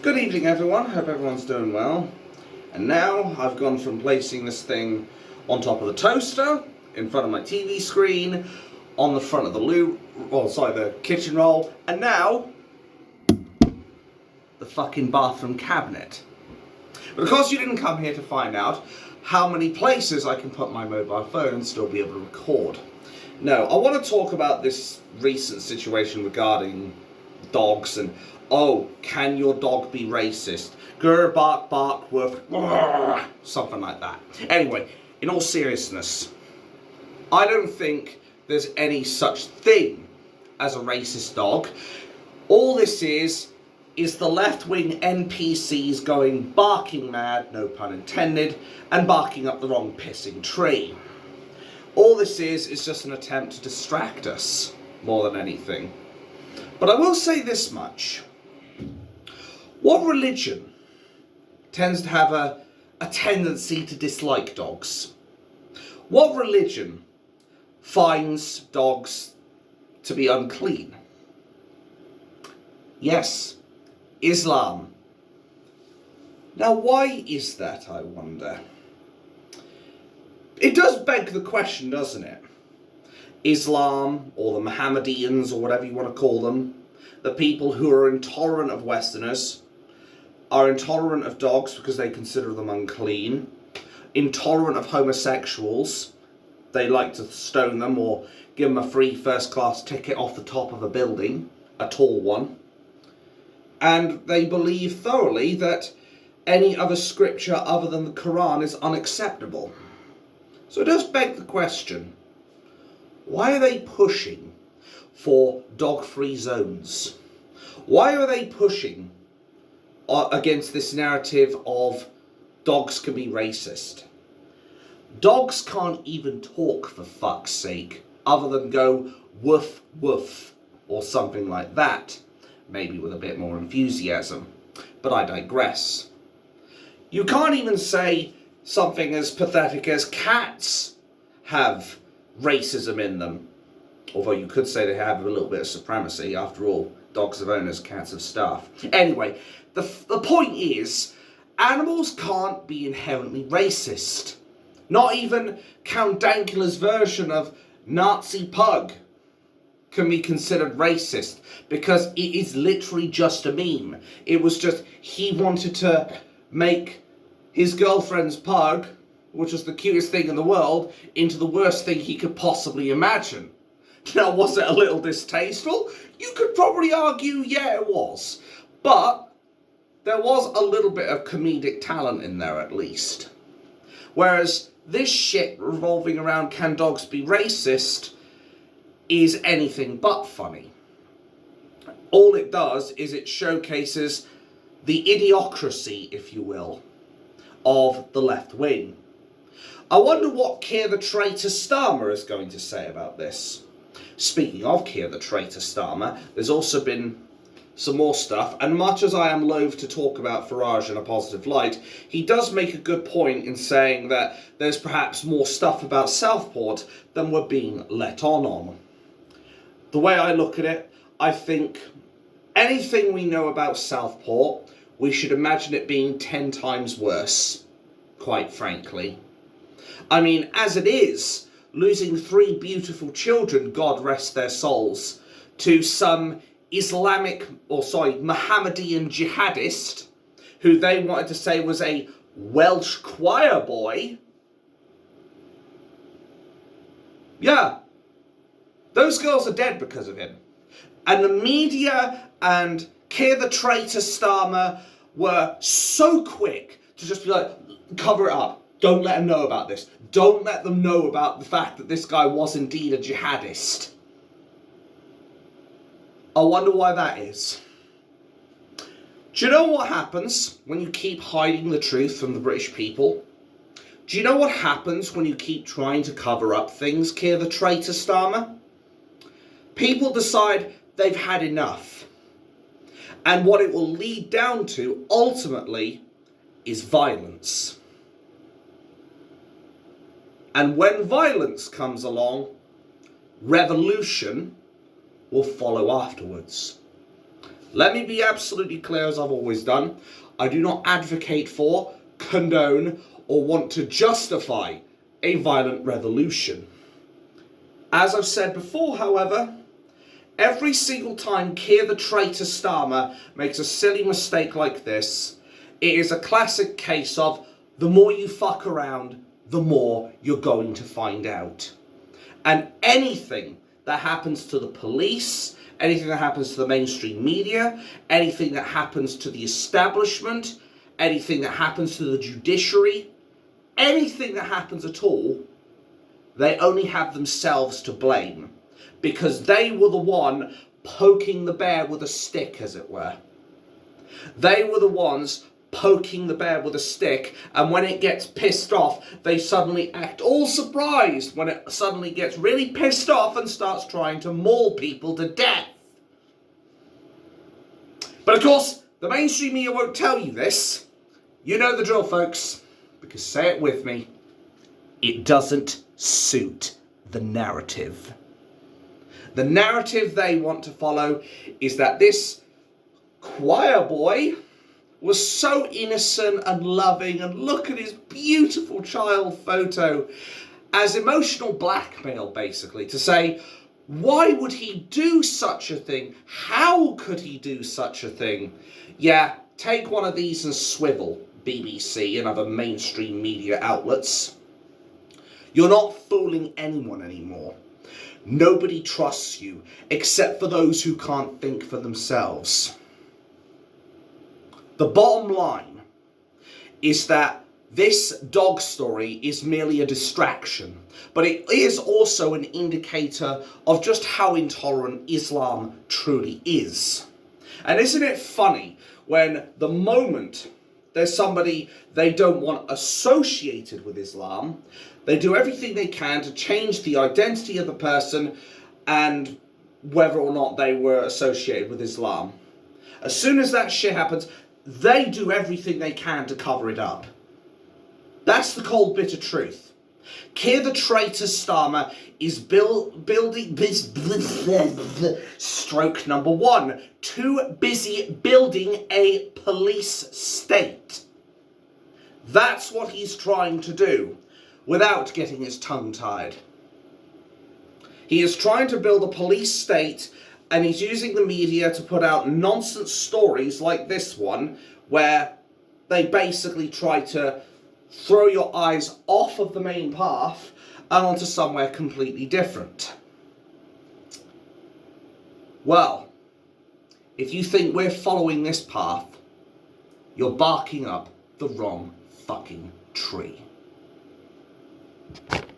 Good evening everyone, hope everyone's doing well. And now I've gone from placing this thing on top of the toaster, in front of my TV screen, on the front of the kitchen roll, and now the fucking bathroom cabinet. But of course you didn't come here to find out how many places I can put my mobile phone and still be able to record. No, I want to talk about this recent situation regarding dogs and, oh, can your dog be racist? Grr, bark, bark, woof, something like that. Anyway, in all seriousness, I don't think there's any such thing as a racist dog. All this is the left-wing NPCs going barking mad, no pun intended, and barking up the wrong pissing tree. All this is just an attempt to distract us, more than anything. But I will say this much. What religion tends to have a tendency to dislike dogs? What religion finds dogs to be unclean? Yes, Islam. Now, why is that, I wonder? It does beg the question, doesn't it? Islam, or the Mohammedans, or whatever you want to call them, the people who are intolerant of Westerners, are intolerant of dogs because they consider them unclean, intolerant of homosexuals, they like to stone them or give them a free first-class ticket off the top of a building, a tall one, and they believe thoroughly that any other scripture other than the Quran is unacceptable. So it does beg the question, why are they pushing for dog-free zones? Why are they pushing against this narrative of dogs can be racist? Dogs can't even talk, for fuck's sake, other than go woof woof or something like that, maybe with a bit more enthusiasm, but I digress. You can't even say something as pathetic as cats have racism in them, although you could say they have a little bit of supremacy. After all, dogs have owners, cats have staff. Anyway, the point is, animals can't be inherently racist. Not even Count Dankula's version of Nazi pug can be considered racist, because it is literally just a meme. It was just, he wanted to make his girlfriend's pug, which was the cutest thing in the world, into the worst thing he could possibly imagine. Now, was it a little distasteful? You could probably argue, yeah, it was. But there was a little bit of comedic talent in there, at least. Whereas this shit revolving around can dogs be racist is anything but funny. All it does is it showcases the idiocracy, if you will, of the left wing. I wonder what Keir the Traitor Starmer is going to say about this. Speaking of Keir the Traitor Starmer, there's also been some more stuff, and much as I am loath to talk about Farage in a positive light, he does make a good point in saying that there's perhaps more stuff about Southport than we're being let on. The way I look at it, I think anything we know about Southport, we should imagine it being 10 times worse, quite frankly. I mean, as it is, losing 3 beautiful children, God rest their souls, to some Mohammedan jihadist, who they wanted to say was a Welsh choir boy. Yeah, those girls are dead because of him. And the media and Keir the Traitor Starmer were so quick to just be like, cover it up. Don't let them know about this. Don't let them know about the fact that this guy was indeed a jihadist. I wonder why that is. Do you know what happens when you keep hiding the truth from the British people? Do you know what happens when you keep trying to cover up things, Keir the Traitor Starmer? People decide they've had enough. And what it will lead down to, ultimately, is violence. And when violence comes along, revolution will follow afterwards. Let me be absolutely clear, as I've always done. I do not advocate for, condone, or want to justify a violent revolution. As I've said before, however, every single time Keir the traitor Starmer makes a silly mistake like this, it is a classic case of the more you fuck around, the more you're going to find out. And anything that happens to the police, anything that happens to the mainstream media, anything that happens to the establishment, anything that happens to the judiciary, anything that happens at all, they only have themselves to blame. Because they were the one poking the bear with a stick, as it were. They were the ones poking the bear with a stick, and when it gets pissed off, they suddenly act all surprised when it suddenly gets really pissed off and starts trying to maul people to death. But of course, the mainstream media won't tell you this. You know the drill, folks, because say it with me, it doesn't suit the narrative. The narrative they want to follow is that this choir boy was so innocent and loving, and look at his beautiful child photo, as emotional blackmail, basically, to say, why would he do such a thing? How could he do such a thing? Yeah, take one of these and swivel, BBC and other mainstream media outlets. You're not fooling anyone anymore. Nobody trusts you, except for those who can't think for themselves. The bottom line is that this dog story is merely a distraction, but it is also an indicator of just how intolerant Islam truly is. And isn't it funny when the moment there's somebody they don't want associated with Islam, they do everything they can to change the identity of the person and whether or not they were associated with Islam. As soon as that shit happens, they do everything they can to cover it up. That's the cold, bitter truth. Keir the traitor Starmer is building this stroke number one. Too busy building a police state. That's what he's trying to do without getting his tongue tied. He is trying to build a police state, and he's using the media to put out nonsense stories like this one, where they basically try to throw your eyes off of the main path and onto somewhere completely different. Well, if you think we're following this path, you're barking up the wrong fucking tree.